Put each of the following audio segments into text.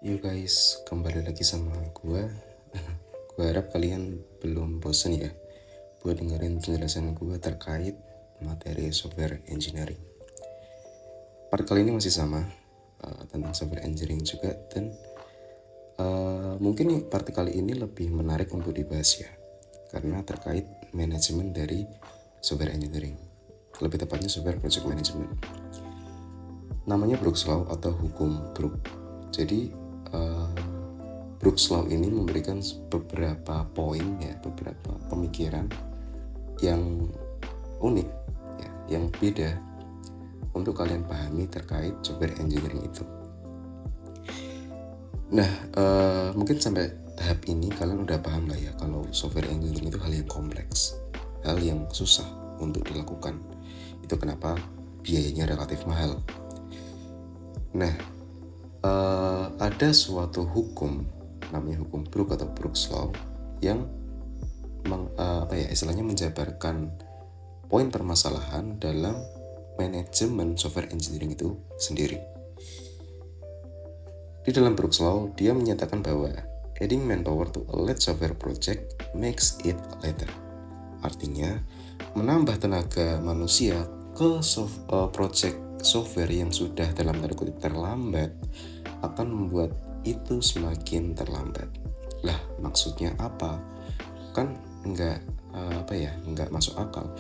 Yo guys, kembali lagi sama gua. Gua harap kalian belum bosen ya buat dengerin penjelasan gua terkait materi software engineering. Part kali ini masih sama, tentang software engineering juga, dan mungkin nih part kali ini lebih menarik untuk dibahas ya, karena terkait manajemen dari software engineering. Lebih tepatnya software project management. Namanya Brooks Law atau hukum Brook. Jadi Brooks Law ini memberikan beberapa poin ya, beberapa pemikiran yang unik ya, yang beda untuk kalian pahami terkait software engineering itu. Nah, mungkin sampai tahap ini kalian udah paham lah ya kalau software engineering itu hal yang kompleks, hal yang susah untuk dilakukan. Itu kenapa biayanya relatif mahal. Nah, ada suatu hukum namanya hukum Brook atau Brooks Law yang istilahnya menjabarkan poin permasalahan dalam manajemen software engineering itu sendiri. Di dalam Brooks Law, dia menyatakan bahwa adding manpower to a large software project makes it later. Artinya, menambah tenaga manusia ke project software yang sudah dalam tanda kutip terlambat akan membuat itu semakin terlambat. Lah, maksudnya apa? Kan nggak masuk akal.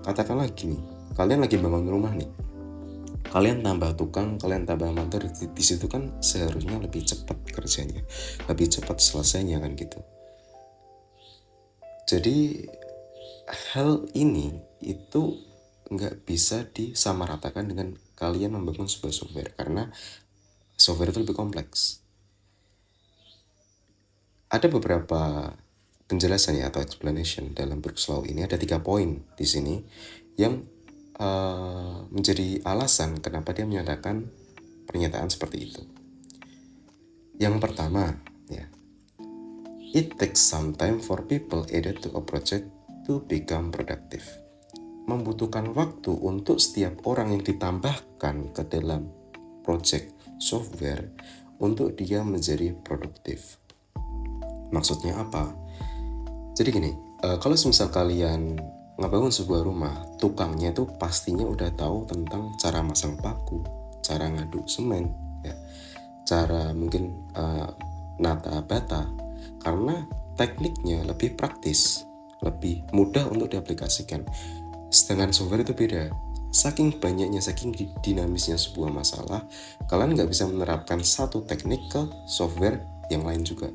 Katakanlah gini, kalian lagi bangun rumah nih, kalian tambah tukang, kalian tambah mantor, di situ kan seharusnya lebih cepat kerjanya, lebih cepat selesainya kan gitu. Jadi hal ini itu nggak bisa disamaratakan dengan kalian membangun sebuah software, karena software itu lebih kompleks. Ada beberapa penjelasan ya, atau explanation dalam Brooks Law ini. Ada 3 poin di sini yang menjadi alasan kenapa dia menyatakan pernyataan seperti itu. Yang pertama ya, it takes some time for people added to a project to become productive. Membutuhkan waktu untuk setiap orang yang ditambahkan ke dalam project software untuk dia menjadi produktif. Maksudnya apa? Jadi gini, kalau misal kalian ngebangun sebuah rumah, tukangnya itu pastinya udah tahu tentang cara masang paku, cara ngaduk semen, ya, cara mungkin nata bata, karena tekniknya lebih praktis, lebih mudah untuk diaplikasikan. Sedangkan software itu beda. Saking banyaknya, saking dinamisnya sebuah masalah, kalian nggak bisa menerapkan satu teknik ke software yang lain juga.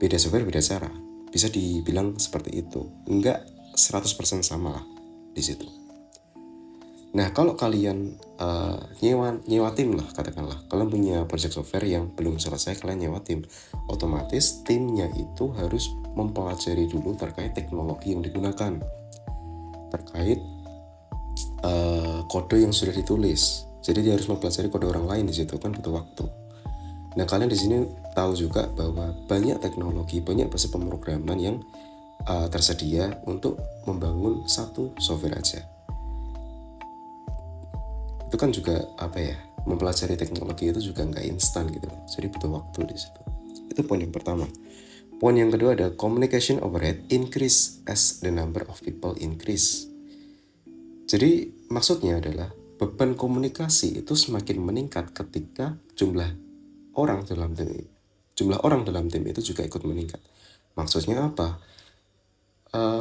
Beda software, beda cara. Bisa dibilang seperti itu. Enggak 100% sama lah di situ. Nah, kalau kalian nyewa tim lah, katakanlah kalian punya project software yang belum selesai, kalian nyewa tim, otomatis timnya itu harus mempelajari dulu terkait teknologi yang digunakan, terkait kode yang sudah ditulis. Jadi dia harus mempelajari kode orang lain, di situ kan butuh waktu. Nah, kalian di sini tahu juga bahwa banyak teknologi, banyak bahasa pemrograman yang tersedia untuk membangun satu software aja. Itu kan juga mempelajari teknologi itu juga nggak instan gitu, jadi butuh waktu di situ. Itu poin yang pertama. Poin yang kedua ada communication overhead increase as the number of people increase. Jadi maksudnya adalah beban komunikasi itu semakin meningkat ketika jumlah orang dalam tim itu juga ikut meningkat. Maksudnya apa?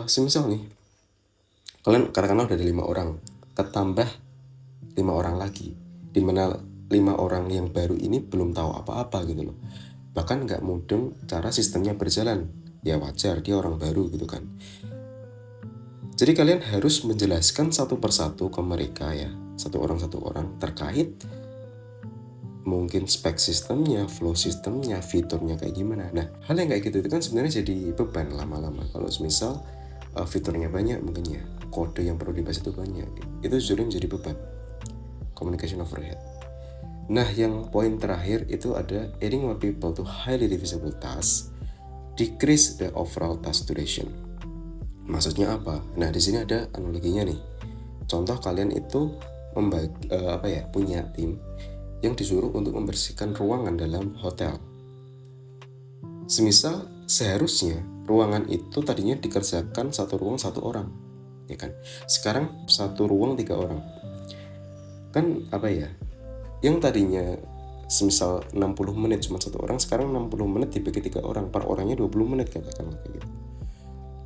Semisal nih, kalian katakanlah udah ada 5 orang, ketambah 5 orang lagi, dimana 5 orang yang baru ini belum tahu apa-apa gitu loh, bahkan nggak mudeng cara sistemnya berjalan. Ya wajar, dia orang baru gitu kan. Jadi kalian harus menjelaskan satu persatu ke mereka ya, satu orang terkait mungkin spek sistemnya, flow sistemnya, fiturnya kayak gimana. Nah, hal yang kayak gitu itu kan sebenarnya jadi beban lama-lama. Kalau misal fiturnya banyak, mungkin ya kode yang perlu dibahas itu banyak, itu sudah menjadi beban. Communication overhead. Nah, yang poin terakhir itu ada adding more people to highly divisible tasks decrease the overall task duration. Maksudnya apa? Nah, di sini ada analoginya nih. Contoh, kalian itu punya tim yang disuruh untuk membersihkan ruangan dalam hotel. Semisal seharusnya ruangan itu tadinya dikerjakan satu ruang satu orang, ya kan? Sekarang satu ruang 3 orang. Kan apa ya? Yang tadinya semisal 60 menit cuma satu orang, sekarang 60 menit dibagi 3 orang, per orangnya 20 menit katakanlah kayak gitu.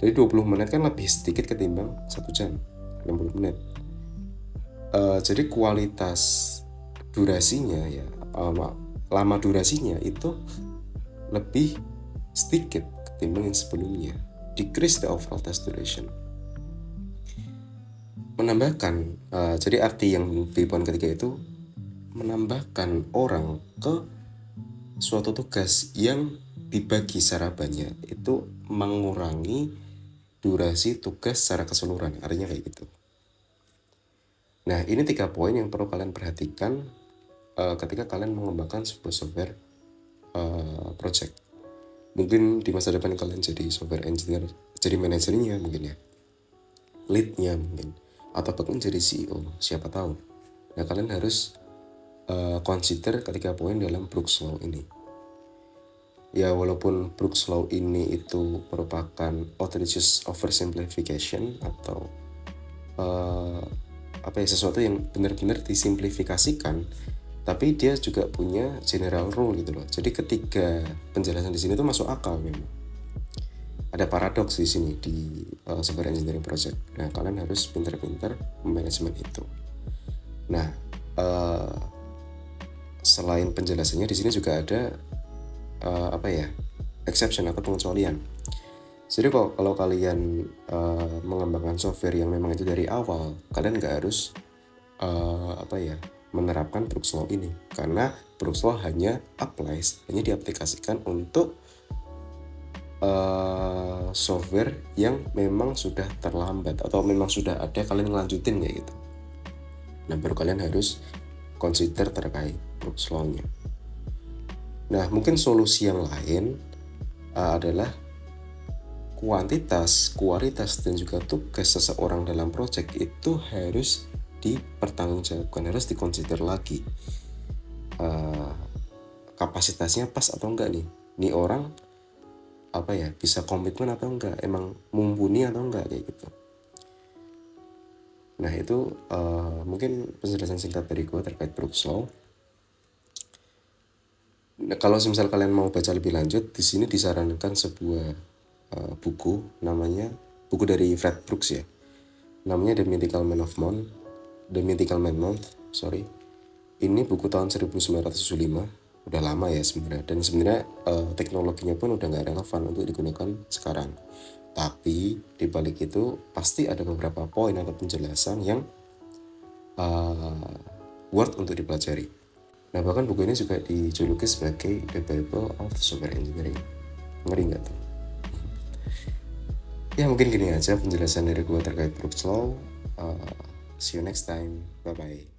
Jadi 20 menit kan lebih sedikit ketimbang 1 jam, 60 menit. Jadi kualitas durasinya ya, lama durasinya itu lebih sedikit ketimbang yang sebelumnya. Decrease the overall task duration. Menambahkan, jadi arti yang di poin ketiga itu menambahkan orang ke suatu tugas yang dibagi secara banyak itu mengurangi durasi tugas secara keseluruhan, artinya kayak gitu. Nah, ini 3 poin yang perlu kalian perhatikan ketika kalian mengembangkan sebuah software project. Mungkin di masa depan kalian jadi software engineer, jadi manajernya mungkin ya, leadnya mungkin, atau bahkan jadi CEO, siapa tahu. Nah, kalian harus consider ketiga poin dalam Brooks Law ini. Ya, walaupun Brooks Law ini itu merupakan outrageous oversimplification atau sesuatu yang benar-benar disimplifikasikan, tapi dia juga punya general rule gitu loh. Jadi ketika penjelasan di sini tuh masuk akal memang. Ada paradoks di sini di software engineering project. Nah, kalian harus pintar-pintar memanajemen itu. Nah, selain penjelasannya di sini juga ada exception atau pengecualian. Jadi kalau kalian mengembangkan software yang memang itu dari awal, kalian nggak harus menerapkan Brooks Law ini, karena Brooks Law hanya diaplikasikan untuk software yang memang sudah terlambat atau memang sudah ada, kalian ngelanjutin kayak gitu. Nah, baru kalian harus consider terkait Brooks Law-nya. Nah, mungkin solusi yang lain adalah kuantitas, kualitas, dan juga tugas seseorang dalam project itu harus dipertanggungjawabkan, harus dikonsider lagi. Kapasitasnya pas atau enggak nih? Nih orang bisa komitmen atau enggak? Emang mumpuni atau enggak kayak gitu. Nah, itu mungkin penjelasan singkat dari gue terkait Brooks Law. Nah, kalau misal kalian mau baca lebih lanjut, di sini disarankan sebuah buku dari Fred Brooks ya. Namanya The Mythical Man Month. Ini buku tahun 1975. Udah lama ya sebenarnya, dan sebenarnya teknologinya pun udah nggak relevan untuk digunakan sekarang. Tapi di balik itu pasti ada beberapa poin atau penjelasan yang worth untuk dipelajari. Nah, bahkan buku ini juga dijuluki sebagai The Bible of Software Engineering. Ngeri nggak tuh? Ya, mungkin gini aja penjelasan dari gue terkait Brooks Law. See you next time. Bye-bye.